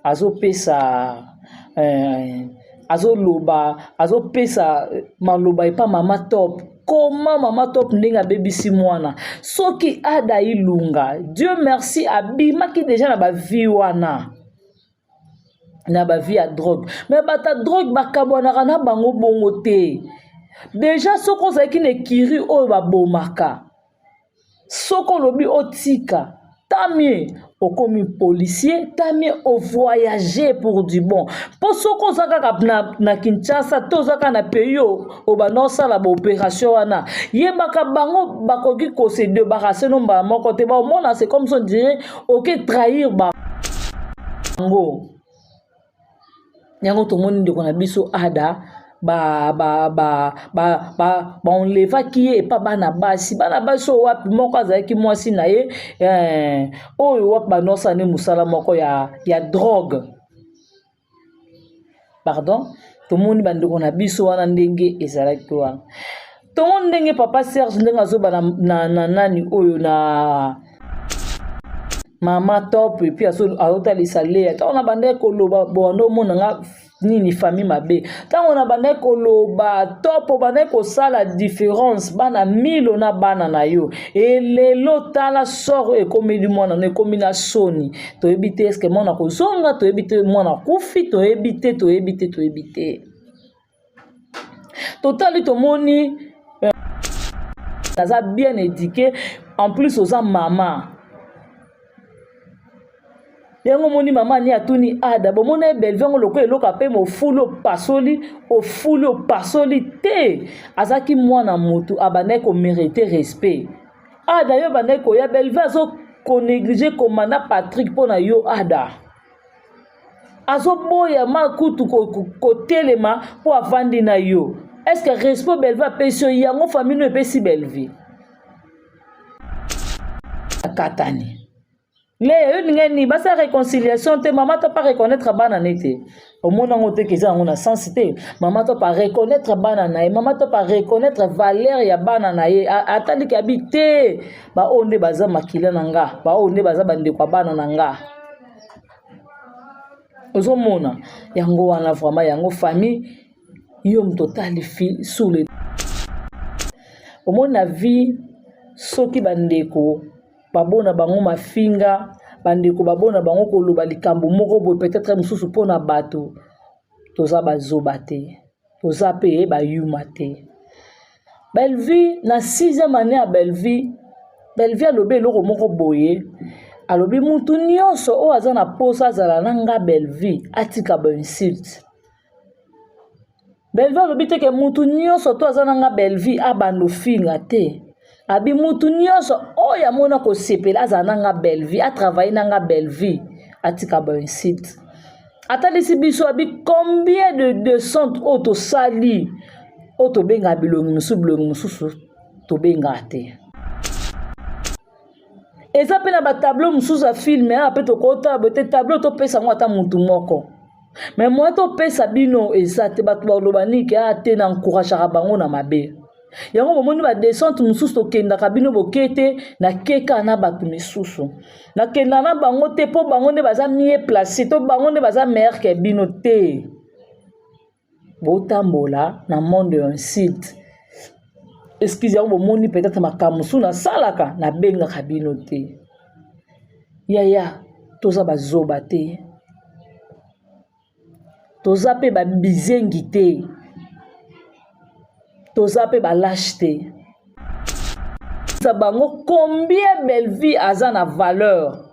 azopesa azopesa maloba epa mama top. Comment mama top ndenge bebisi mwana soki ada ilunga Dieu merci abimaki déjà na ba vie wana na ba vie ya drogue mais bata drogue bakabwanaka na bango bongo te déjà soko ozalaki na ekiri oyo babomaka soko lobi otika tant mieux okomi policier tant mieux au voyager pour du bon po soko ozaka na Kinshasa to ozaka na pays o banosala ba opération wana yebaka bango bakoki kosede bakase nomba moko te ba omona c'est comme ça on dirait ok trahir bango yango tomoni ndeko na biso ada on levaki ye epa bana basi oyo wapi moko azalaki mwasi na ye oyo wapi banosani musala moko ya drogue pardon tomoni bandeko na biso wana ndenge ezalaki wana tomoni ndenge papa Serge ndenge azoba na nani oyo na mama top et puis azotalisa Lea tango na bandeko koloba bondo monanga nini famille mabe tango na bandeko koloba top bandeko sala différence bana milo na bana na yo et lelo tala sort e komedi mwana na komina soni to ebite est-ce que mwana kozonga to ebite mwana kufi to ebite totali to moni naza bien éduqué en plus oza mama yango moni mama ni atuni ada bo mona belvengo loko eloka pe mo fulo pasoli te azaki mwana mutu abane ko mériter respect ada yo bane ko ya belve azo ko négliger komanda Patrick pona yo ada azo boya makutu ko telema po avandi na yo est-ce que respect belve pesio yango famille no epesi belve akatani les ni basa réconciliation te maman to pas reconnaître bana nete au monde ngote keza ngona sensité maman to pas reconnaître bana na maman to pas reconnaître valeur ya bana na ye atali ki habité ba onde baza makila nanga ba onde baza bande kwa bana nanga ozomona yango wana vraiment yango famille yo mtotali fi sous le au monde na vie soki bandeko babona bango mafinga bandeko babona bango koloba likambo moko boye peut-être mususu pona bato toza bazoba te toza pe bayuma te Bellevue na 6e année ya Bellevue alobi eloko moko boye alobi mutu nyonso oyo aza na posa azala nanga Bellevue atika ba insult Bellevue alobi te ke mutu nyonso to aza nanga Bellevue abando finga te abi mutu nyonso oya mona ko sepela azananga Bellevue a travailler nanga Bellevue atika ba insult atalisi biso abi combien de cent auto sali auto benga bilongi mususu to benga te eza pe na ba tableau mususu a filme a pe to kota bote tableau to pesa ngwa ta mutu moko mais moi to pesa bino eza te ba to lobani ke a te na encourage bango na mabe yango bomoni ba descente mususu to kenda kabino bokete na keka na batu misusu na kenda na bango te po bango ne baza mieux placé to bango ne baza meilleur que bino te botambola na monde un site excusez yango bomoni peut-être makamusu na salaka na benga kabino te yaya toza bazoba te toza pe ba bizengi te toza pe ba lâche te bango combien Bellevue aza na valeur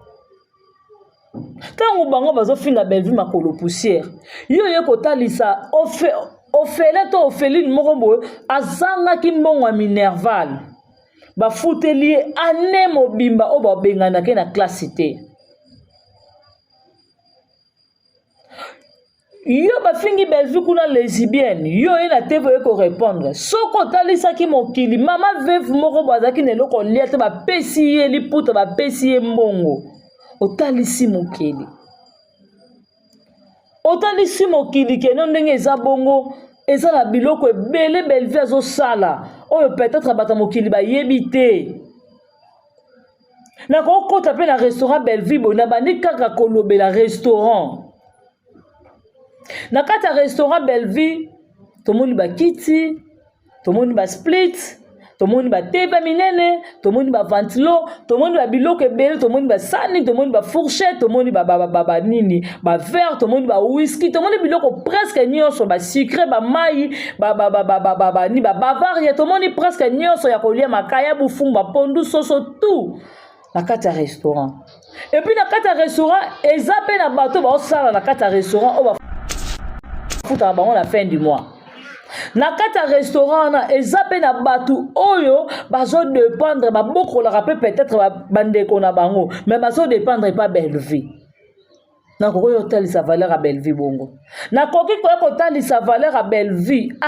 tango bango bazofinga Bellevue makolo poussière yo kotalisa ofele to ofeline moko boye azangaki mbongo minerval bafuteli ane mobimba o babenganaki na classe te yo bafingi Bellevue kuna lesbienne yo na TV ko répondre soko talisaki mokili mama veuve moko bazaki neloko lia te bapesi ye liputa bapesi ye mbongo otalisi mokili keno ndenge eza bongo eza na biloko ebele Bellevue azosala oyo peut-être bata mokili bayebi te Na ko kota pe na restaurant Belleville bo na bandi kaka kolobela restaurant. Na kata restaurant Belleville tomoni ba kiti, tomoni ba split, tomoni ba teba minene, tomoni ba ventilo, tomoni ba biloko ebele, tomoni ba sani, tomoni ba fourchette, tomoni ba nini, ba verre, tomoni ba whisky, tomoni biloko presque nyonso ba sucré, ba mai, ni ba bavaria, tomoni presque nyonso ya kolia makaya bufungu ba pondu soso tout. Na kata restaurant. Et puis na kata restaurant, ezape na bato ba osala na kata restaurant o ba futa bango la fin du mois. Na kata restaurant na ezape na batu oyo bazo dépendre ba boko la rappel peut-être bande ko na bango mais bazo dépendre pas Belleville. Na ko yo tali sa valeur à Belleville bongo. Na ko ki ko tali sa valeur à Belleville.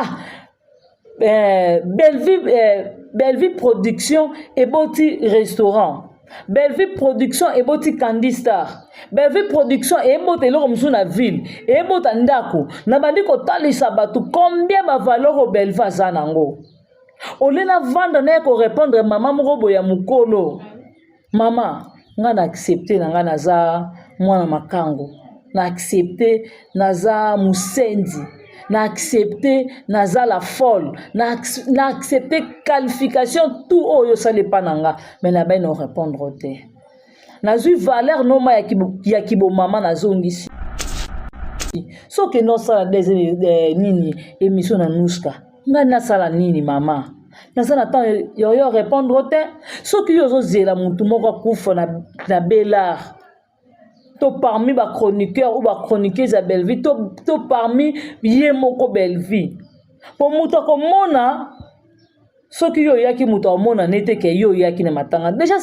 Belleville production et boti restaurant. Belleville production et boti Candy Star. Belleville production et boti eloko musu na ville et bota ndako na bandi ko talisa batu combien ba valeur au Belleville azanango. Olena vendre na ko répondre maman moko boya mukolo. Mama nga na accepter nga naza mwana makango. Na accepter naza musendi. Na accepter naza la folle. Na accepter qualification tout oyo sale pananga mais na ben no répondre te. Na zu valeur no ma ya kibo mama na zongisi. So que non sala nini émission na nuska. Nga na sala nini mama. Na sala temps yo répondre te. So que yo zo zela mutu moko kufa na Bellard. To parmi ba chroniqueur ou ba chroniqueuse à Belleville to parmi ye moko Belleville. Po muta ko mona soki yo yaki muta mona nete ke yo yaki na matanga. Déjà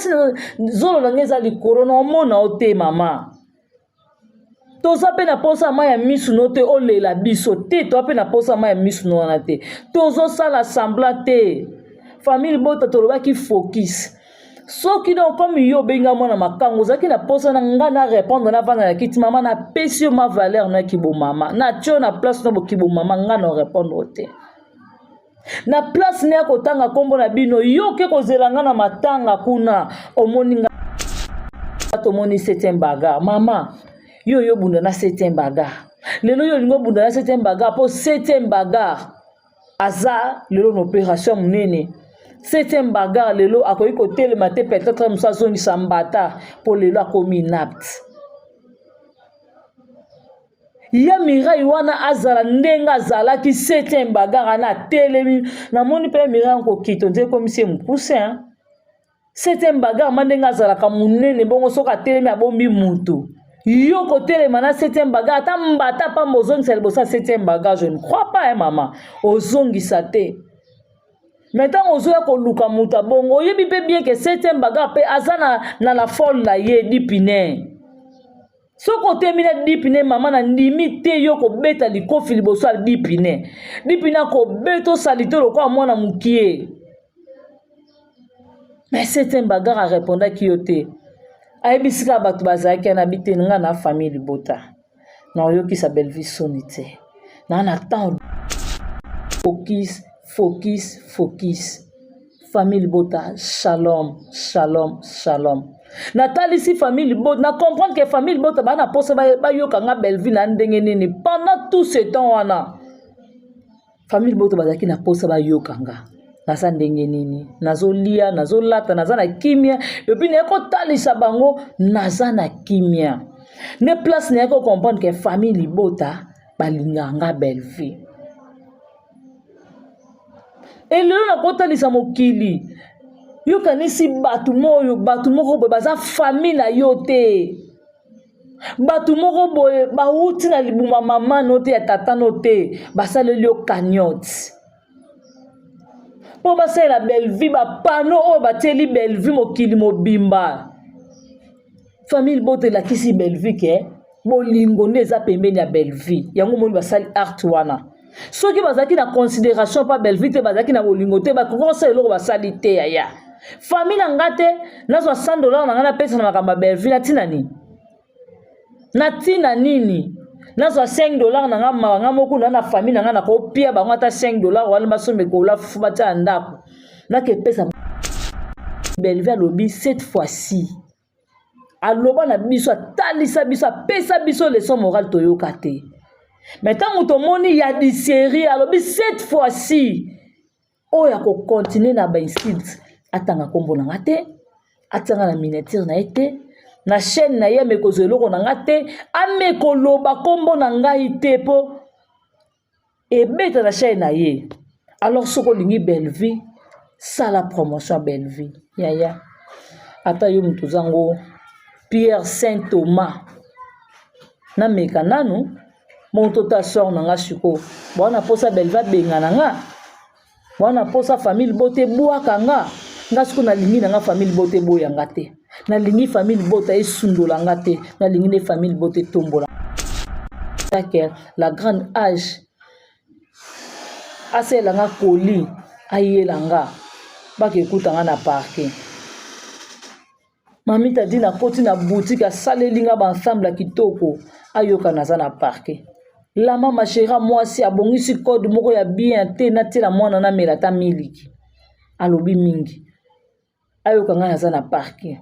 zolo la ngeza li corona mona ote mama. To zape na posa ma ya misu note ole la biso te to ape na posa ma ya misu no na te. To zo sala semblant te. Famille bota to ba ki focus. Soki donc comme yo benga mona makango zaki na posa na nga na répondre na vana na kiti mama na pesio ma valeur na kibo mama na tio na place no kibo mama nga na répondre te na place ne ko tanga kombo na bino yo ke ko zelanga na matanga kuna omoni nga to moni 7e bagarre mama yo bunda na 7e bagarre lelo yo lingo bunda na 7e bagarre po 7e bagarre aza lelo no opération munene 7e bagarre lelo akoyi ko telema te peut-être musa zongi sambata pour lelo akomi inapte. Ya mirai wana azala ndenga azala ki 7e bagarre na telemi na moni pe mirai ko kito nze comme si mukuse 7e bagarre mandenga azala ka munene bongo soka telemi abombi mutu. Yo ko telema na 7e bagarre ta mbata pa mozongi selbosa 7e bagarre je ne crois pas maman ozongi sate. Maintenant on zoya ko luka muta bongo yebi pe bien que 7e bagarre pe azana na la folle la ye dipine. So ko termine dipine mama na ndimi te yo ko beta likofi liboso al dipine. Dipine ko beto salito lo kwa mwana mukie. Mais 7e bagarre a répondre ki yo te. Aibisika batu bazaki na bite nga na famille bota. Na yo ki sa Belleville sonite. Na temps focus. Famille bota, shalom. Nathalie si famille bota, na comprendre que famille bota ba na posa ba yoka nga Belleville na ndenge nini pendant tout ce temps wana. Famille bota bazaki na posa ba yoka nga. Nasa ndenge nini, nazolia, nazolata, naza na kimia, epi ne ko talisa bango, naza na kimia. Ne place ne ko comprendre que famille bota balinga nga Belleville. Et lelo na kota lisa mokili yo kanisi batu moko boye baza famille na yo te batu moko boye bauti na libuma mama no te ya tata no te basaleli yo cagnotte po basala Belleville bapano oyo batieli Belleville mokili mobimba famille bote lakisi Belleville ke bolingo nde eza pembeni ya Belleville yango moni basali art wana. Ceux qui bazaki na considération pas Belleville te bazaki na bolingo te ba kokosa eloko basali te ya famille na ngate nazo $100 na ngana pesa na makamba Belleville na tina nini nazo $5 na ngama moko na famille na ngana ko pia bango ata $5 wala basombe ko la fuba ta ndako na ke pesa Belleville lobi cette fois-ci aloba na biso atalisa biso apesa biso leçon morale toyoka te. Mais tant que moni y a des séries alobi cette fois-ci oya ko continuer na ba inscrite atanga kombo na ngate atanga na miniature na été na chaîne na ye me ko zeloko na ngate ame ko loba kombo na ngai te po et beta na chaîne na ye. Alors soko lingi belle vie ça la promotion belle vie yaya ata yo mutu zango Pierre Saint Thomas na meka nanu mon tota sort na nga siko bona posa belle va benga na nga bona posa famille bote bwaka nga siko na lingi na nga famille bote boya ngate na lingi famille bota esundola ngate na lingi ne famille bote tombola la grande âge asela nga koli ayela nga baki ekuta nga na parking mami tadi na koti na boutique asaleli nga ba ensemble kitoko ayoka naza na parking la mama chéra mwasi abongisi code moko ya bien te na tela mwana na mela ta miliki alobi mingi ayoka nga naza na parking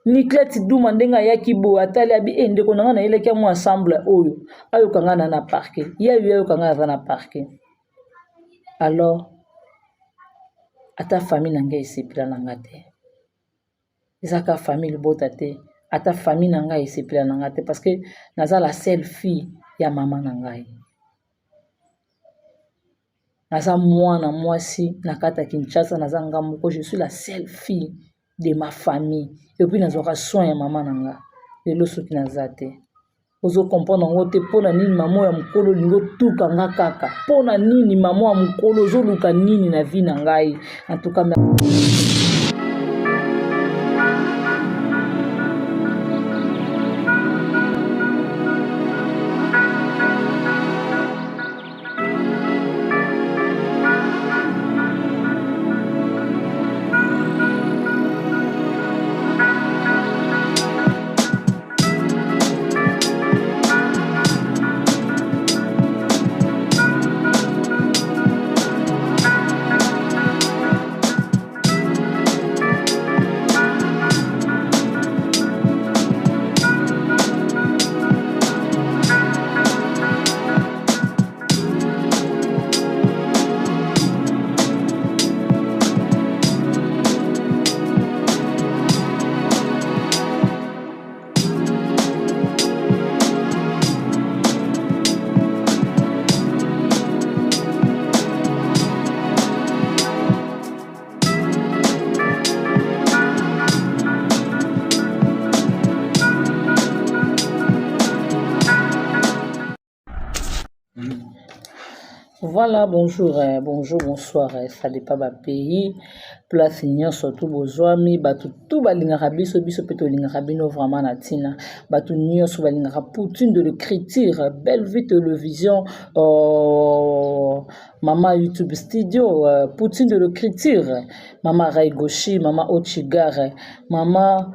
Nikleti Duma ndenga yaki bo atali abi ndeko na nga na yeleki ya mwa ensemble oyo ayoka nga na parking ayoka nga naza na parking. Alors ata famille nanga esepela nanga te ezaka famille bota te ata famille nanga esepela nanga te parce que naza la seule fille ya mama nangai naza mwana mwasi na kata Kinshasa naza ngamoko je suis la seule fille de ma famille et puis nazwaka soin ya mama nanga lelo soki naza te ozo comprendre ngo te pona nini mama ya mukolo lingo tuka nga kaka pona nini mama ya mukolo zo luka nini na vie na ngai en tout cas Voilà, bonjour, bonjour, bonsoir, ça dépend ba pays, place surtout bozwami, batu tout balingaka biso peto lingaka bino vraiment natina, batu nyonso balingaka Poutine de l'écriture, belle vie télévision, Mama YouTube Studio, Poutine de l'écriture, Mama Raigoshi, Mama Ochigar, Mama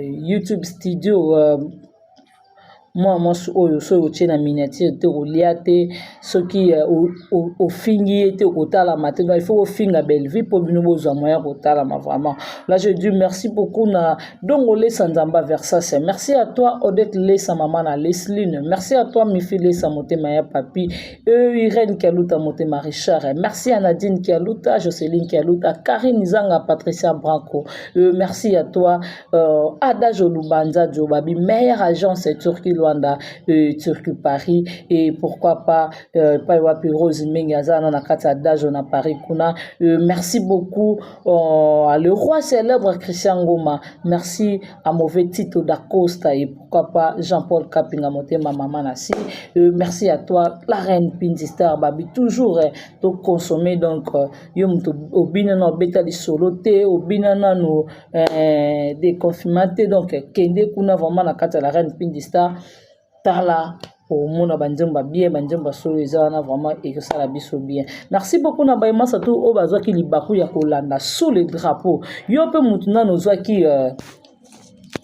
YouTube Studio, moi oyo so otie na miniature te kolia te soki ofingi te kotala matino il faut ofinga belle vie pour bino bozwa moyen kotala ma vraiment là je dis merci beaucoup na dongo lesa nzamba Versace merci à toi Odette lesa mama na Lesline merci à toi Mifi lesa motema ya papi Irène Kialuta motema Richard merci à Nadine Kialuta Jocelyne Kialuta Karine Zanga Patricia Branco merci à toi Ada Jolubanza Jobabi meilleure agence Turquie Luanda Turquie Paris et pourquoi pas Paiwapi Rose Mengazana na kata Dajo na Paris kuna merci beaucoup à le roi célèbre Christian Ngoma merci à mauvais Tito d'Acosta et pourquoi pas Jean-Paul Kapinga Motema Mama Nasi merci à toi la reine Pinzistar Babi toujours to consommer donc yom to obinana betali solo te obinana no déconfinement donc kende kuna vraiment na kata la reine Pinzistar tala au mona banjomba bien banjomba solo ezana vraiment et que ça la biso bien merci beaucoup na baima sato o bazwa ki libaku ya kolanda sous le drapeau yo pe mutuna no zwa ki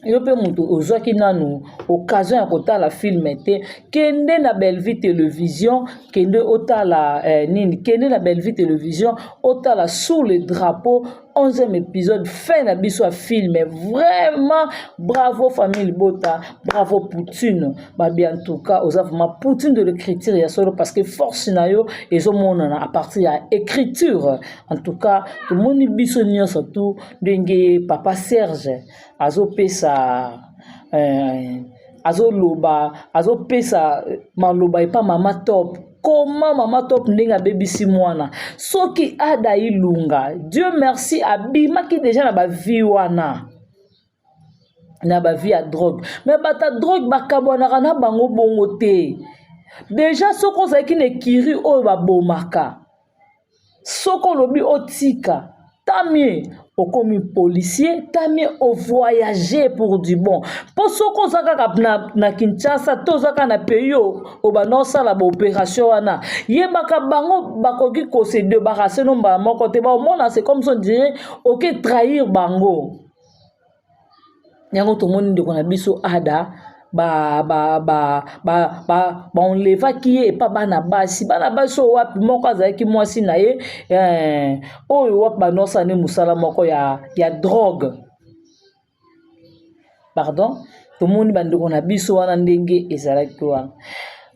yo pe mutu ozwaki nanu occasion ya kotala film te kende na Belle Vie télévision kende otala nini kende na Belle Vie télévision otala sous le drapeau 11e épisode fin na biso a film. Vraiment bravo famille Bota, bravo Poutine. Babi en tout cas, aux vraiment Poutine de l'écriture ya solo parce que force na yo ezo monana à partir ya écriture. En tout cas, tout moni biso nyonso tout ndenge papa Serge azo pesa azo loba azo pesa maloba et pas mama top. Comment mama top ndinga bebisi mwana soki ada ilunga Dieu merci abima ki déjà na ba vie wana na ba vie à drogue mais bata drogue bakabonaka na bango bongo te déjà soko zaki ne kiri oyo babomaka soko lobi otika tamie okomi policier tamie o voyager pour du bon po soko zaka na Kinshasa to zaka na pays o banosa la opération wana yebaka bango bakoki ko se débarrasser no ba moko te ba mona c'est comme si on dirait OK trahir bango yango to moni de kona biso ada on leva qui est pas bana basi wapi moko azaki mwasi na ye oyo wapi banosa ne musala moko ya drogue pardon to moni bandeko na biso wana ndenge ezalaki wana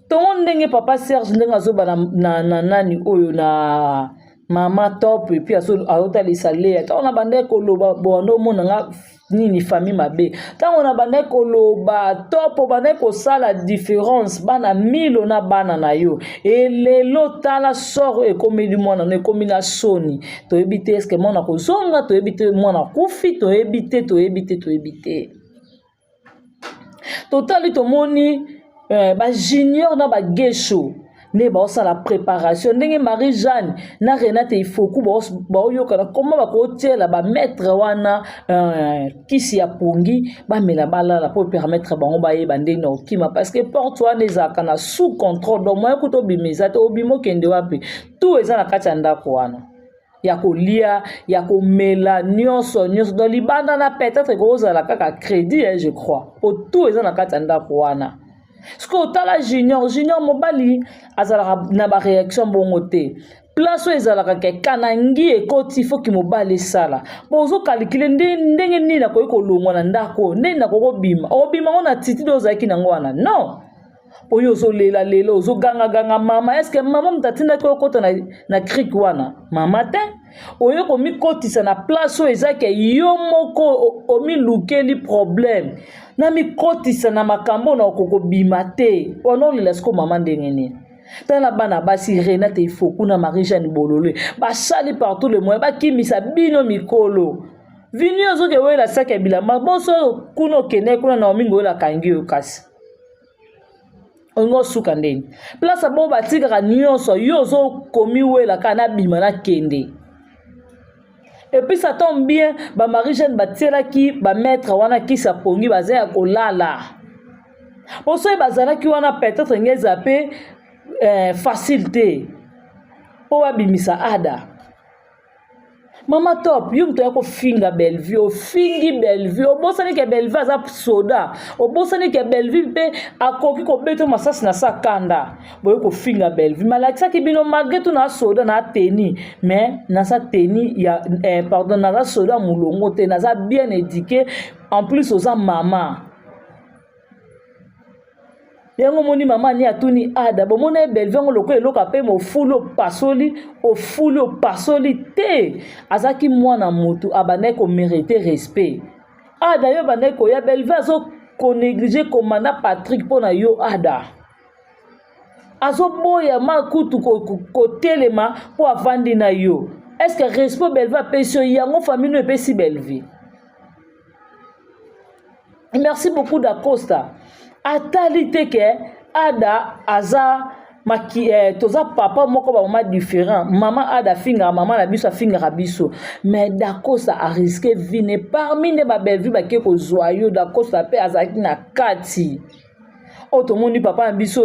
to moni ndenge papa Serge ndenge azoba na nani oyo na mama top et puis azotalisa Léa ta ona bandeko loba bondo monanga nini famille mabe ta ona bandeko loba top bandeko sala différence bana milo na bana na yo et lelo tala sort e komi du mwana ne komi na soni to ebite est-ce que mwana ko zonga to ebite mwana kufi to ebite totali to moni ba junior na ba gesho ne ba osa la préparation ndenge Marie Jeanne na Renate Ifoku ba oyokana comment ba ko tiela ba maître wana kisi ya pongi ba mela balala pour permettre bango ba yeba ndenge na okima parce que porte wana ezaka na sous contrôle donc moi kuto bimisa to obimo kende wapi tout eza na kati ya ndako wana ya kolia ya komela nyonso do libanda na peut-être ko ozala kaka crédit je crois pour tout eza na kati ya ndako wana. Ce que tala junior mobali azala na ba réaction bongo te place ezala ke kanangi ekoti faut ki mobali sala bozo calculer ndenge nini na ko kolongwa na ndako ndenge na ko bima obima ona titi dozaki nango wana non oyo zo lela ozo ganga mama est-ce que mama mtatinda ko kota na creek wana mama te oyo ko mi kotisa na place ezake yo moko omi lukeli problème na mi kotisa na makambo na okoko bima te ono lela sko mama ndenge ni tala bana basi Renate Ifoku na Marie Jeanne Bololé basali partout le moyen bakimisa bino mikolo vini ozoke wela saka bilamba boso kuno kene kuna na omingo la kangi okasi ongo suka ndeni place bo batika nyonso yozo komi wela kana bima na kende. Et puis ça tombe bien ba Marie Jeanne batiela ki ba maître wana ki sa pongi bazaya kolala poso bazala ki wana peut-être ngeza pe facilité po abimisa ada mama top yo mto yako finga Bellevue ofingi Bellevue obosani ke Bellevue aza soda obosani ke Bellevue pe akoki ko beto masasi na sakanda boyo ko finga Bellevue malakisa ki bino malgré tout na soda na teni mais na sa teni ya pardon na soda mulongo te na za bien éduqué en plus oza mama yango moni mama ni atuni ada bo mona Bellevue ngo loko eloka pe mo fulo pasoli te azaki mwana mutu abane ko mériter respect ada yo bane ko ya Bellevue azo ko négliger commandant Patrick pona yo ada azo boya makutu ko telema po avandi na yo est-ce que respect Bellevue pesio yango famille no pesi Bellevue. Merci beaucoup d'Acosta atalité que ada aza maki toza papa moko ba mama différent maman ada finga maman na biso finga biso mais d'Acosta a risqué vine parmi ne ba Bellevue ba ke ko joyeux d'Acosta pe azaki na kati otomoni papa na biso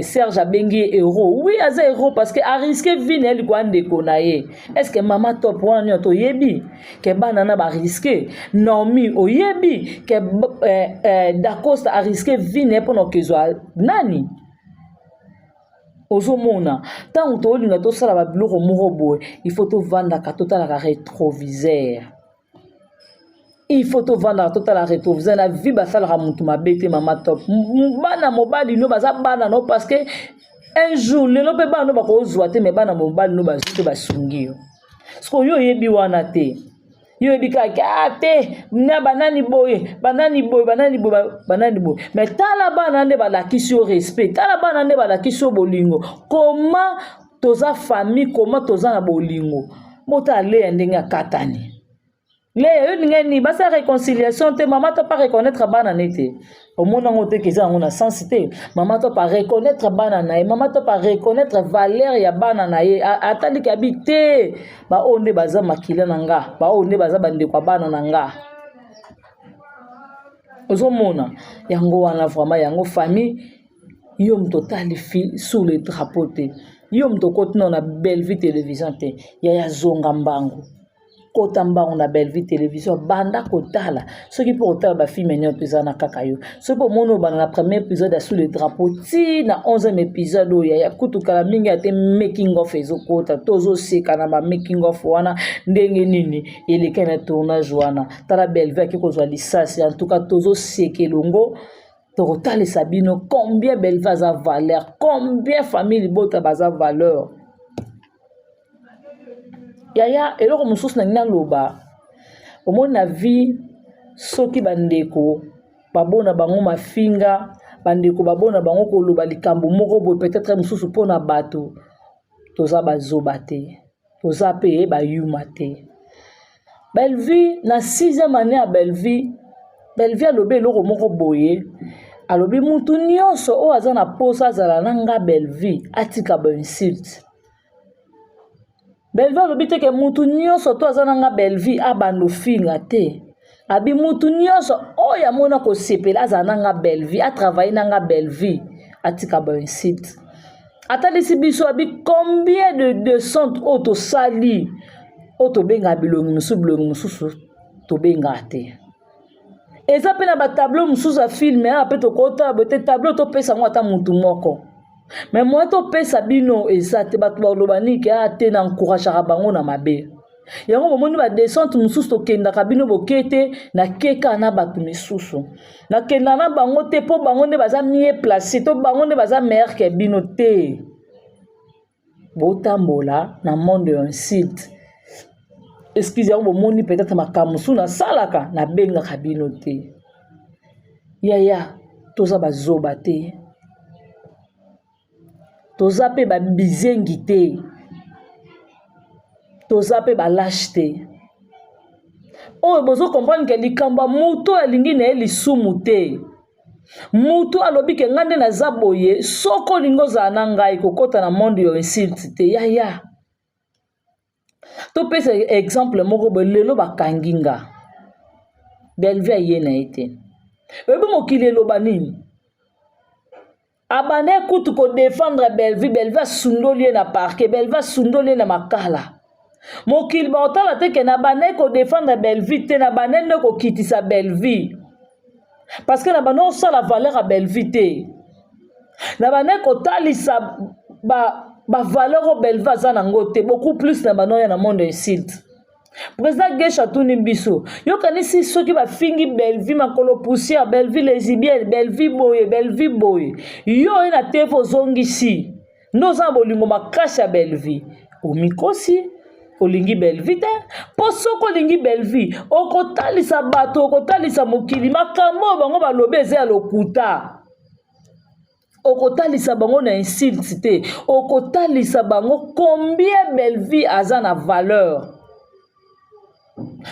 Serge abengi héros oui aza héros parce que a risqué vine elle ko ndeko na ye est-ce que mama top wana nyoto yebi ke bana na ba risqué Nomi oyebi ke d'Acosta a risqué vine pour no kezwa nani ozomona tant to linga to sala ba biloko moko boye il faut to vanda ka totala ka rétroviseur il faut to vanda ka totala rétroviseur na vie ba sala ka mutu mabete mama top bana mobali no baza bana no parce que un jour lelo pe bana no ba ko zwa te mais bana mobali no bazite basungi yo sko yo yebi wana te yo bika te na banani boye mais tala bana nde balakisi yo respect tala bana nde balakisi yo bolingo comment toza famille comment toza na bolingo mota ale ndenge akatani le yo ndenge basa réconciliation te maman to pas reconnaître bana nete au monde ngo te keza ngo na sensité maman to pas reconnaître bana na ye maman to pas reconnaître valeur ya bana na ye atali kabite ba onde baza makila nanga ba onde baza bande kwa bana nanga ozomona yango wana vraiment yango famille yo mtotali fi sous le drapeau te yo mtokotino na Belle Vie télévision te ya zonga mbangu kota mbangu na Belle Vie télévision banda kotala ce qui pour otala ba film nyo pesa na kakayo ce pour mono bana na premier épisode sous le drapeau ti na 11e épisode ya kutukala mingi ate making of ezokota tozo seka na ba making of wana ndenge nini eleka na tournage wana tala Belle Vie akikozwa lisasi en tout cas tozo seka longo totale sabino combien Belle Vie a valeur combien famille bota baza valeur yaya eloko mususu na ngina loba omona vie soki bandeko babona bango mafinga bandeko babona bango koloba likambo moko boye peut-être mususu pona bato toza bazoba te toza pe bayuma te Belle Vie na 6e année ya Belle Vie alobi eloko moko boye alobi mutu nyonso oyo aza na posa azala nanga Belle Vie atika ba insult Belle Vie alobi te ke mutu nyonso to aza nanga Belle Vie abando finga te abi mutu nyonso oyo amona kosepela aza nanga Belle Vie atravaille nanga Belle Vie atika ba insult atalisi biso abi combien de cent oto sali oto benga bilongi mususu to benga te eza pe na ba tableau mususu a filme ape to kota bote tableau to pesa ngo ata mutu moko mais moi to pesa bino eza te bato balobani ke ate na encourageaka bango na mabe yango bomoni ba descente mususu to kenda kabino bokete na keka na bato misusu na kenda na bango te po bango nde baza mieux placé to bango nde baza meilleur ke bino te botambola na monde un site excusez yango bomoni peut-être makamusu na salaka na benga kabino te yaya toza bazoba te toza pe ba bizengi te toza pe ba lâche te oyo bozo comprendre ke likambo muto alingi na lisumu te muto alobi ke ngande na zaboye soko lingo za na ngai kokota na monde yo insult te yaya to pesa exemple moko bo lelo bakanginga Belle Vie ye na ete ebe mokili loba nini abane kutu ko défendre Belle Vie sundoli na parquet Belle Vie sundoli na makala mokili ba otala te ke na bane ko défendre Belle Vie te na bane ne ko kitisa Belle Vie parce que na bane ça la valeur à Belle Vie te na bane ko talisa ba valeur au Belle Vie za nango te beaucoup plus na bane na monde insult président Gesha tuni biso yo kanisi soki ba fingi Belle Vie makolo poussière Belle Vie lesbienne Belle Vie boye yo ina tefo zongi si noza bolingo makasha Belle Vie omikosi olingi Belle Vie te po soko olingi Belle Vie okotalisa bato okotalisa mokili makambo bango balobi eza ya lokuta okotalisa bango na insult te okotalisa bango combien Belle Vie aza na valeur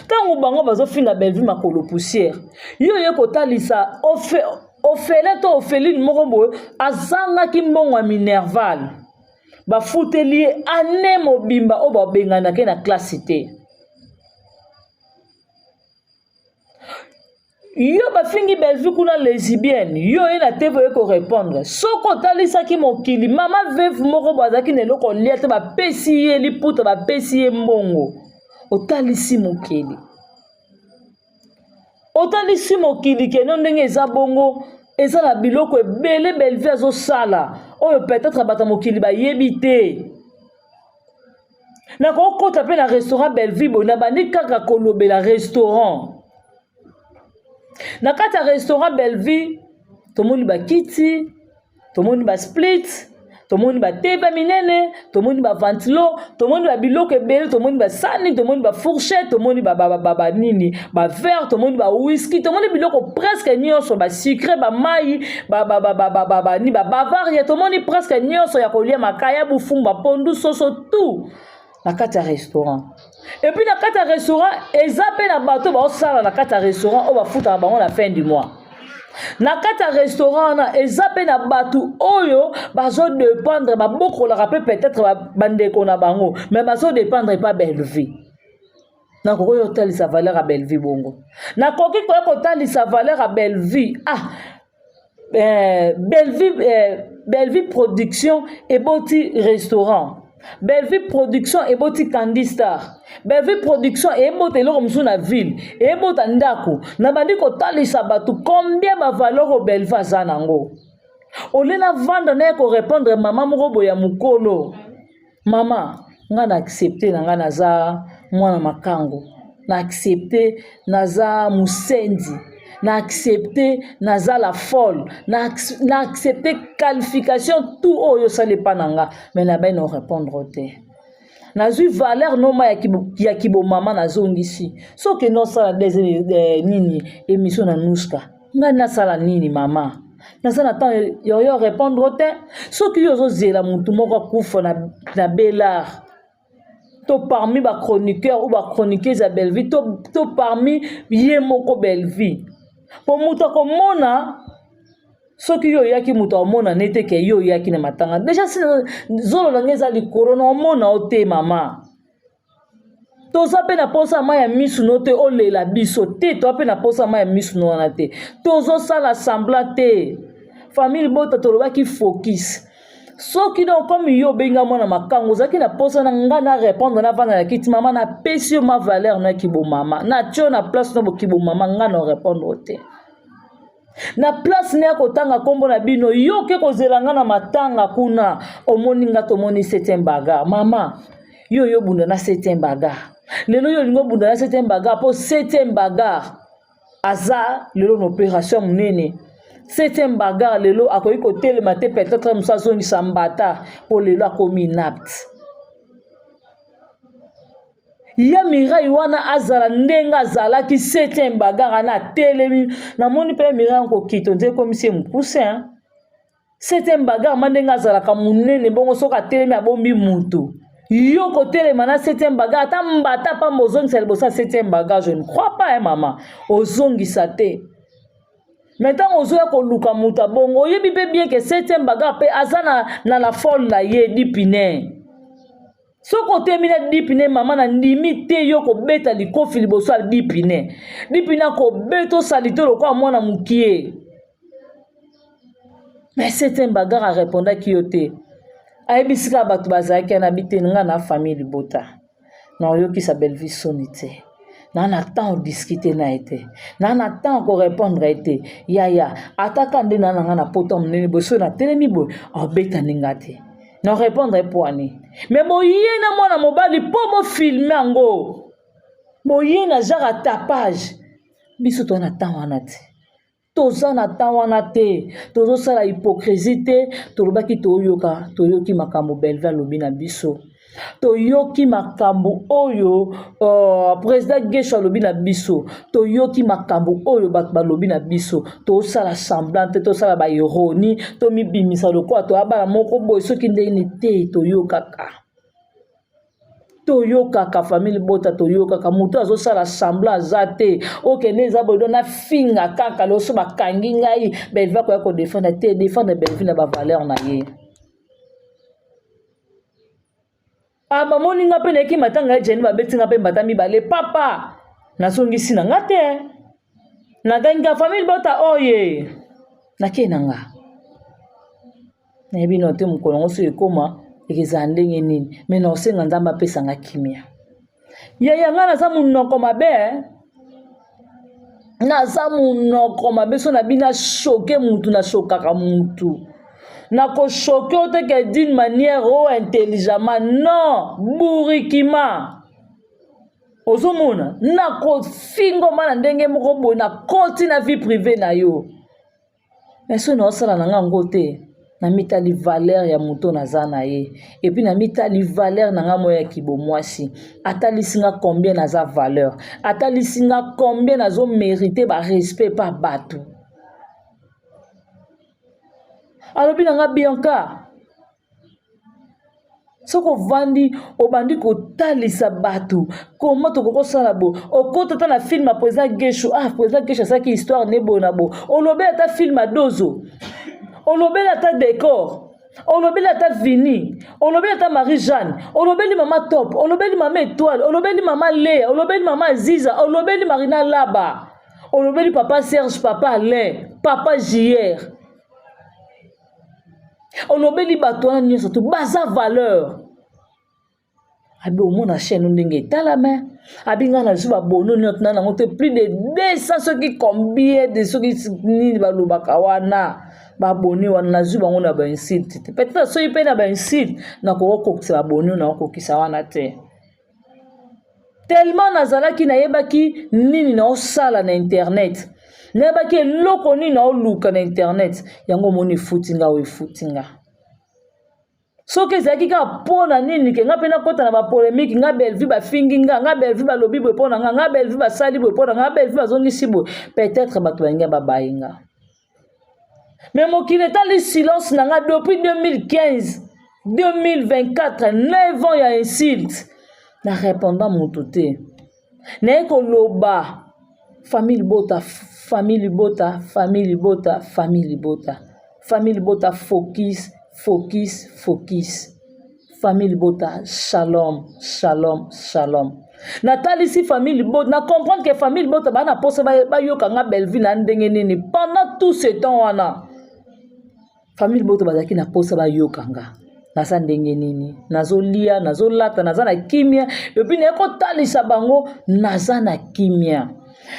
tango bango bazofinga Belle Vie makolo poussière yo kotalisa ofele to ofeline moko boye azangaki mbongo Minerval bafuteli ane mobimba o babenganaki na classe te yo bafingi Belle Vie kuna lesbienne yo na TV ko répondre soko talisaki mokili mama veuve moko bazaki neloko lia te bapesi ye liputa bapesi ye mbongo otalisi mokili ke no ndenge eza bongo eza na biloko ebele Belle Vie azosala oyo peut-être bata mokili ba yebite na ko kota pe na restaurant Belleville bo na bandi kaka kolobela restaurant na kata restaurant Belleville tomoni ba kiti tomoni ba split tomoni ba teba minene tomoni ba ventilo tomoni ba biloko ebele tomoni ba sani tomoni ba fourchette tomoni ba nini ba verre tomoni ba whisky tomoni biloko presque nyonso ba sucre ba mai ni ba bavaria tomoni presque nyonso ya kolia makaya bufumba pondu soso tout na kata restaurant et puis na kata restaurant ezape na bato ba osala na kata restaurant o ba futa na bango na fin du mois na kata restaurant na ezape na batu oyo bazo dépendre ba boko la rappel peut-être bandeko na bango mais bazo dépendre pas Belleville na ko yo tali sa valeur à Belleville bongo na koki ko tali sa valeur à Belleville Belleville production et boti restaurant Belleville production et boti Candy Star Belleville production et bote lo comme na ville et bota ndako na bandi ko talisa batu combien ba valeur au Belleville zanango olena vendre na ko répondre maman moko boya mukolo mama nga na accepter na nga naza mwana makango na accepter naza musendi na accepter naza la folle na accepter qualification tout oyo ça n'est pas nanga mais na ba no répondre te nazu valeur noma ya kibo mama nazongisi soki no sala nini émission na nuska nga na sala nini mama na sala temps yo répondre te soki yo zo zela mutu moko kufa na Bellard to parmi ba chroniqueur ou ba chroniqueuse à Belleville to parmi ye moko Belleville pour mutu ko mona soki yo yaki mutu amona nete ke yo yaki na matanga déjà zolo la ngeza li corona omona ote mama to zape na posa ma ya misu note olela biso te to ape na posa ma ya misu no na te to zo sala semblant te famille bota to loba ki focus soki donc comme yo benga mona makango zaki na posa na nga na répondre na vana na kiti mama na pesi ma valeur na kibo mama na tio na place no kibo mama nga na répondre te na place ne kotanga kombo na bino yo ke kozelanga na matanga kuna omoni nga tomoni septième bagarre mama yo bunda na septième bagarre lelo yo lingo bunda na septième bagarre po septième bagarre aza lelo opération munene septième bagarre lelo akoyi kotele mate peut-être musazo ni sambata po lelo akomi inapte ya mirai wana azala ndenga azala ki septième bagarre na telemi na moni pe mirai ko kito nze komisie mukuse septième bagarre mandenga azala ka munene bongo soka telemi abombi mutu yo ko telema na septième bagarre ta mbata pa mozongi sa libosa septième bagarre je ne crois pas maman ozongi sa te maintenant ozoya ko luka muta bongo yebi pe bien que septième bagarre pe azana na la folle la ye dipine soko temina dipine mama na ndimi te yo ko beta likofi liboso al dipine ko beto salito loko mwana mukie mais septième bagarre a répondu ki yo te ayebisika bato bazalaki na bitenga na famille bota na yoki sa Belleville sonite na temps discuter na été na temps ko répondre été ya ataka nde na nga na poto mnene boso na telemi bo obeta ningate na répondre poani mais boye na mwana mobali po mo filmer ango boye na genre tapage biso to na temps wana te toza na temps wana te tozo sala hypocrisie te tolobaki toyoki makambo Belleville alobi na biso toyoki makambo oyo président Gesho alobi na biso toyoki makambo oyo bato balobi na biso tosala semblant te tosala ba ironie tomibimisa lokwa to abala moko boye soki ndeni te toyokaka famille bota toyokaka mutu azosala semblant aza te okende eza boye na finga kaka loso bakangi ngai Belleville koya kodefendre te défendre Belleville na bavaleur na ye bamoni nga mpe nayeki matanga ejeni babeti nga mpe mbata mibale papa nasongisi na nga te nagangi famille bota oye nakei na nga nayebi no te mokolo ngo so ekoma ekezala ndenge nini me na osenga nzambe apesanga kimia yaya nga naza monoko mabe so na bina shoke mutu na shokaka mutu na ko choquer te que d'une manière intelligemment non bourrikima ozomona na ko fingo mana ndenge moko boye na koti na vie privée na yo mais so na osala na ngango te na mitali valeur ya moto naza na ye et puis na mitali valeur na nga moya kibomwasi atalisinga combien naza valeur atalisinga combien nazo mériter ba respect pa bato alobi na nga Bianca soko vandi obandi kotalisa bato comment tokokosala bo okota ta na film président Gesho président Gesho asaki histoire nebona bo olobela ta film adozo olobela ta décor olobela ta Vini olobela ta Marie-Jeanne olobeli mama Top olobeli mama Étoile olobeli mama Léa olobeli mama Aziza olobeli Marina Laba olobeli papa Serge papa Alain papa JR olobeli bato wana nyonso to baza valeur abi omona chaîne ndenge talama abinga na zuba bono nyot na ngote plus de 200 soki combien de soki nini balobaka wana baboni wana na zuba ngona ba insult peut-être so ipe na ba insult na ko kokisa baboni na ko kisa wana te tellement nazalaki na yebaki nini na osala na internet nayebaki eloko nini na oluka na internet yango moni futinga we futinga soki ezalaki kaka mpona nini ke nga mpe nakota na bapolémike nga Bellevue bafingi nga Bellevue balobi boye mpona nga Bellevue basali boye mpona nga Bellevue bazongisi boye peut-être bato balingi babayi nga mais mokili etali silence na nga depuis 2015 2024 9 ans ya insulte na répondant moto te naye koloba famille bota famille bota famille bota famille bota famille bota focus focus focus famille bota shalom shalom shalom natalisi famille bota na comprendre que famille bota bana posa ba yoka nga Bellevue na ndenge nini pendant tout ce temps wana famille bota bazaki na posa ba yoka nga naza ndenge nini nazolia nazolata naza na kimia et puis na ko talisa bango naza na kimia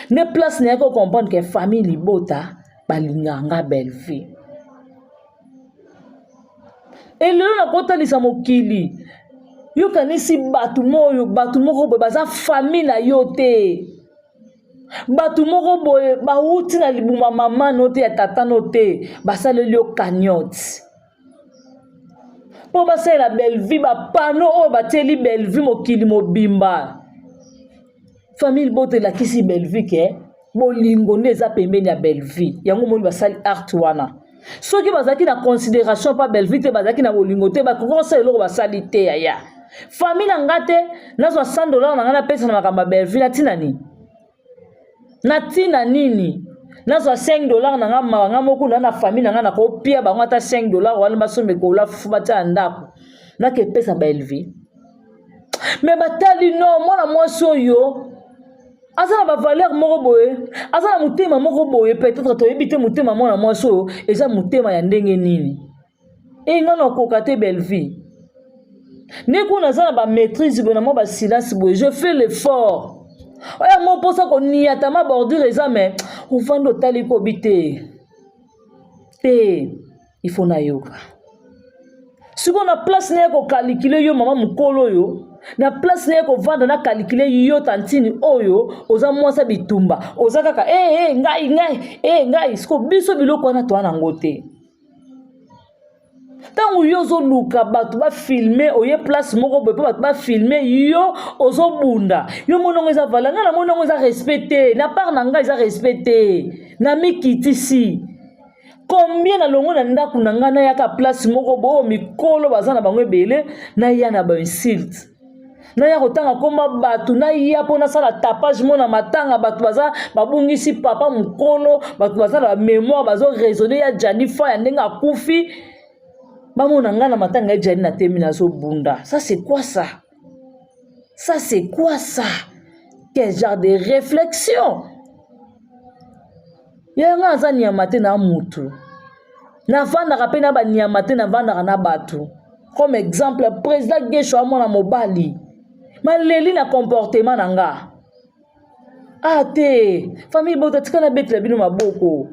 ne place na ko comprendre que famille bota balinga nga Bellevue et lelo na kotalisa mokili yo kanisi batu moko boye baza famille na yo te batu moko boye bauti na libuma mama no te ya tata no te basaleli yo cagnotte po basalela Bellevue bapano oyo batieli Bellevue mokili mobimba famille bota elakisi Bellevue ke bolingo nde eza pembeni ya Bellevue yango moni basali art wana soki bazaki na considération pa Bellevue te bazaki na bolingo te bakokosa eloko basali te yaya famille na nga te nazwa $100 na nga napesa na makambo ya Bellevue natina nini nazwa $5 na nga manga moko na famille na nga na kopia bango ata $5 wana basombe kola fuba ta ndako nakepesa Bellevue mais batali no mwana mwasi oyo aza na bavaleur moko boye aza na motema moko boye peut-être toyebi te motema mwana mwasi oyo eza motema ya ndenge nini nga na koka te Bellevue neko naza na bamaîtrise boye na mwa basilence boye je fais l'effort oya mo posa koniata ma bordure eza mais ovanda otali kobi te il faut na yoka siko na place na ye kokalikile yo mama mokolo oyo na place na ye kovanda na kalikile yo tantini oyo oza mwasa bitumba oza kaka ngai siko biso biloko wana towana yango te ntango yo ozoluka bato bafilme oye place moko boye mpo bato bafilme yo ozobunda yo monongo eza vala ngai na monongo eza respecte na part na ngai eza respecte na mikitisi combien na longo na ndako na ngai nayaka place moko boye mikolo baza na bango ebele naya na bainsulte naya kotanga koma bato naya mpo nasala tapage mona matanga bato baza babungisi papa mokolo bato baza na bamémoire bazoraisonne ya Janifa ya ndenge akufi bamona ngai na matanga ya Jani na temi nazobunda ça c'est quoi ça quel genre de réflexion yanga aza nyama te na mutu navandaka mpe na banyama te navandaka na bato comme exemple président Gesho amona mobali maleli na comportement na nga te famille bota tika na betela bino maboko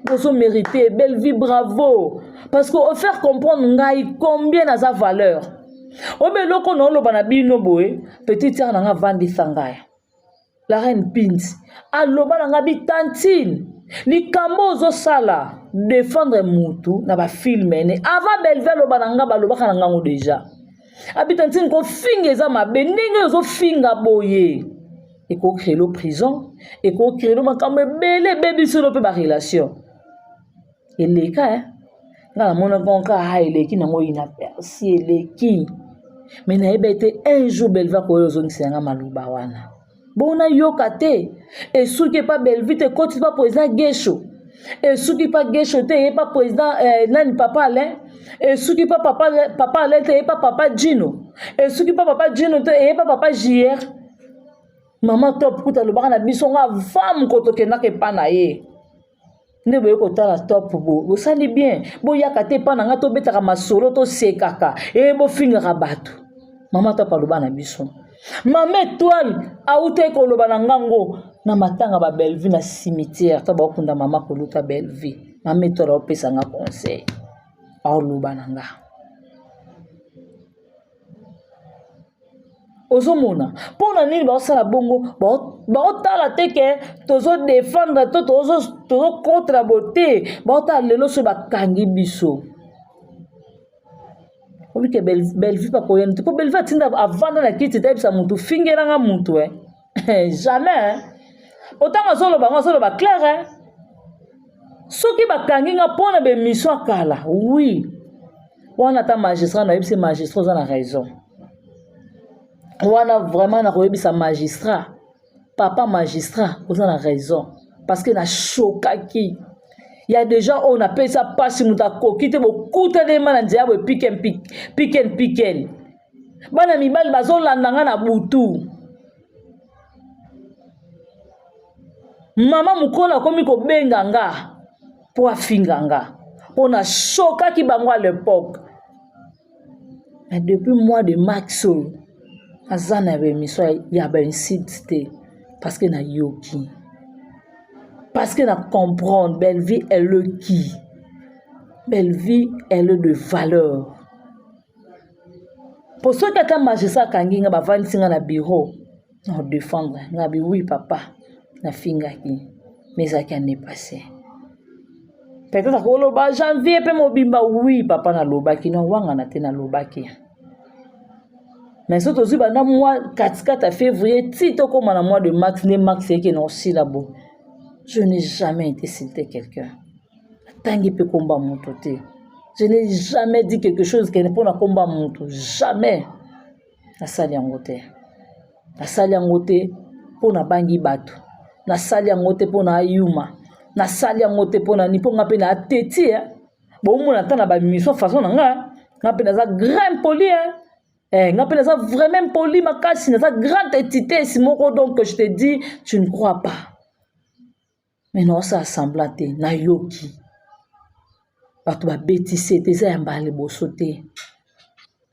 Bozo mérité, belle vie, bravo. Parce qu'on faire comprendre ngai combien a sa valeur. Obe loko no lo banabino boy, petite sœur nanga vandi sangaya. La reine Pint. Aloba nanga bi tantine. Li kambo zo sala défendre mutu na ba filmer ne avant belve loba nanga baloba kana ngango déjà. Abitantine ko finga eza mabe ndenge zo finga boye. Et ko créer lo prison et ko créer lo makambe belé bébé sur lo pe ba relation. Et les cas hein. Ngala mona konka ha eleki nango ina persi eleki. Mais na ebete un jour belva ko yo zo ngisanga maluba wana. Bona yokate et souki pas belvi te koti pas président Gesho et souki pas Gesho te pas président nani papa Alain et souki pas papa Alain te pas papa Gino et souki pas papa Gino te pas papa JR maman top kuta lo bana biso nga femme ko to kenaka pa na ye ne boye ko tala top bo sali bien bo yakate pa na nga to betaka masolo to sekaka et bo finga bato maman top lo bana biso. Mama étoile aute koloba na ngango na matanga ba belle vie na cimetière to ba kunda mama koluka belle vie mama étoile opesa nga conseil aloba nanga ozomona pona nini ba sala bongo ba otala teke tozo défendre tozo contre la beauté ba otala lelo so ba kangi biso. Oui que belle vie pas koyen tu belle vie tinda avant na kiti tape sa mutu fingera nga mutu jamais autant solo ba clair soki ba kangi nga pona be mission kala oui wana ta magistrat na yebisi magistrat za na raison wana vraiment na koyebisa magistrat papa magistrat oza na raison parce que na chokaki. Il y a déjà on appelle ça pas si muta kokite beaucoup de mana diabo piken bana mibali bazolanda nga na butu mama mukola komi ko benga nga po afinga nga on a choqué ki bango à l'époque mais depuis mois de mars azana be miso ya ba incité parce que na yoki. Parce que na comprendre, belle vie est le qui. Belle vie est le de valeur. Pour ceux qui ont magistrat kangi nga ba vandi singa na bureau, na défendre, nga bi oui papa, na finga ki. Mais ça qui n'est passé. Peut-être que lo ba janvier pe mobimba oui papa na lobaki na wanga na te na lobaki. Mais surtout si ba na mois 4 février, ti to comme na mois de mars, ne mars et que non si là beau. Je n'ai jamais été cité quelqu'un. Tangi pe combat mon côté. Je n'ai jamais dit quelque chose qui n'est pas un combat mon côté. Jamais. La salle en côté. La salle en côté pour na bangi batu. La salle en côté pour na yuma. La salle en côté pour na ni pour ngape na teti. Bon mon attend na ba mission façon nga. Ngape na za grand poli ngape na za vraiment poli makasi na za grande entité si moko donc je te dis tu ne crois pas. Mais non, ça semblant na yoki. Parce que bêtise, t'es un balé bosoté.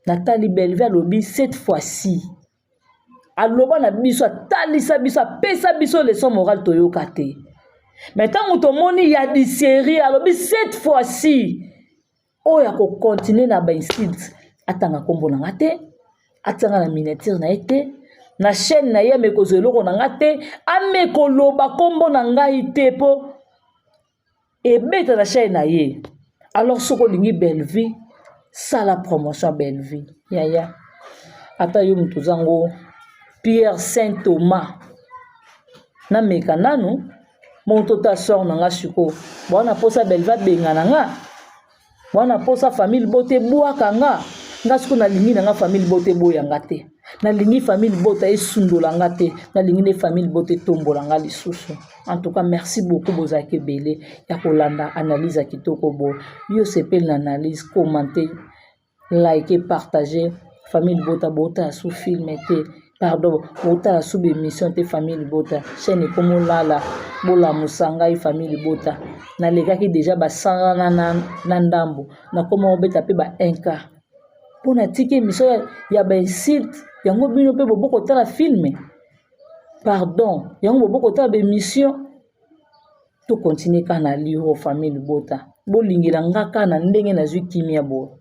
Nathalie Belleville lobby cette fois-ci. Aloba na biso talisa biso pesa biso leçon morale toyokate. Maintenant où ton moni y a des séries alobi cette fois-ci. Oh ya ko continuer na ba inscrite. Atanga kombo na ngate. Atanga na miniature na été. Na chaîne na ye meko zeloko na ngate ameko loba kombo na ngai te po ebeta na chaîne na ye alors soko lingi belle vie ça la promotion belle vie ya ata yo mutu zango Pierre Saint Thomas na meka nanu monto ta sort na nga siko bona posa belle va benga na nga bona posa famille bote bwaka nga siko na lingi na nga famille bote boya ngate na lingi famille bota esundola ngate na lingi ne famille bote tombola nga lisusu. En tout cas merci beaucoup bozaki belé ya kolanda analyse kitoko bo yo sepel analyse commenter liker partager famille bota sous film te pardon bota sous émission te famille bota chaîne comme lala bola musanga famille bota na legaki déjà ba sanga na ndambo na comment obeta pe ba 1K pona tike émission ya ben site yango bino pe boboko tala film pardon yango boboko tala be mission to continue kana liho famille bota bolingila ngaka na ndenge na zwi kimia bo.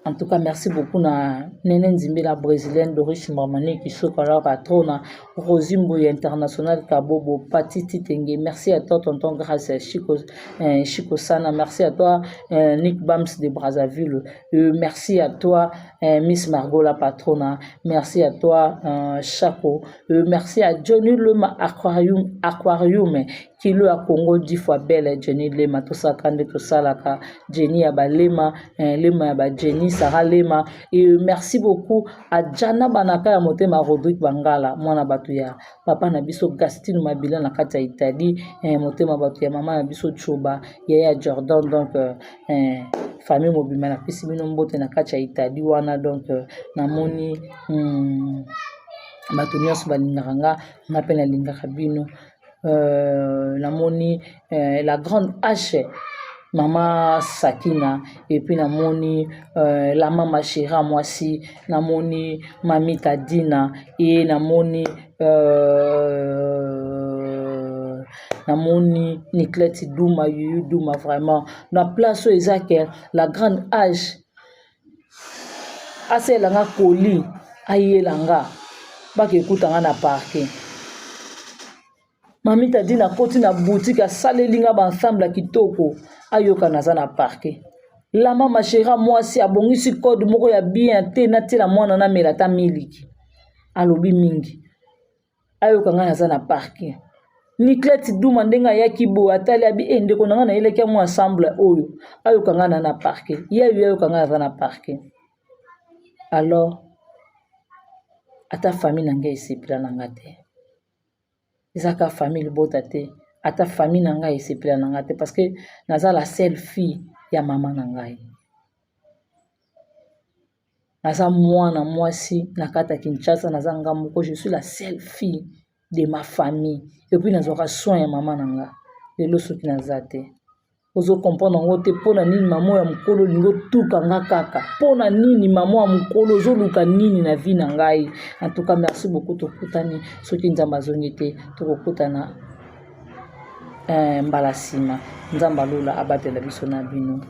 En tout cas, merci beaucoup na Nene Nzimbi, la brésilienne Doris Mamani qui sont la patrona, Rosimbo international Kabobo, Patiti Tenge. Merci à toi, tonton Grâce, Chico Sana. Merci à toi, Nick Bams de Brazzaville. Merci à toi, Miss Margot, la patrona. Merci à toi, Chaco. Merci à Johnny Lema Aquarium. Kilo a Congo 10 fois belle, Jenny Lema, tout ça, Kande, tout ça, la Jenny Abalema, Lema Aba Jenny, Sarah Lema. Et merci beaucoup à Jana Banaka ya Motema Rodrigue Bangala, Mwana Batuya, Papa Nabiso Gastine Mabila Nakata Italie, Motema Batuya, Maman Nabiso Choba, Yaya Jordan, donc, famille Mobima, la Pissimino Mbote Nakata Italie, Wana, donc, Namoni, Batunios Balingaranga, on appelle la Lingarabino. Namoni la grande H Maman Sakina et puis namoni la maman Chira moi aussi namoni Mami Tadina et namoni Nikleti Douma Yuyu Douma vraiment la place où Isaac la grande H assez langa Koli aye langa baki ekutanga na parking. Mami Tadi na koti na boutique a salelinga ba ensemble kitoko ayoka naza na parquet. La mama chéra moi si abongisi code moko ya bien te na te la mwana na melata miliki. Alobi mingi. Ayoka nga naza na parquet. Nikleti Douma ndenga ya kibo atali abi ndeko nanga na ile kya mo ensemble oyo. Ayoka nga na parquet. Ayoka nga naza na parquet. Alors ata famille nanga isipila nanga te. Ezaka famille botate ata famille nanga esepela nanga te parce que naza la seule fille ya maman nangai. Naza mwana mwasi nakata Kinshasa naza ngamoko, je suis la seule fille de ma famille et puis nazoka soin ya maman nanga. Lelo soki naza te. Ozo comprendre ngo te pona nini maman ya mukolo lingo tuka nga kaka. Pona nini maman ya mukolo zo luka nini na vie nangai. En tout cas merci beaucoup to kutani soki nzamba zongete to kokutana mbalasima nzamba lula abatela biso na bino.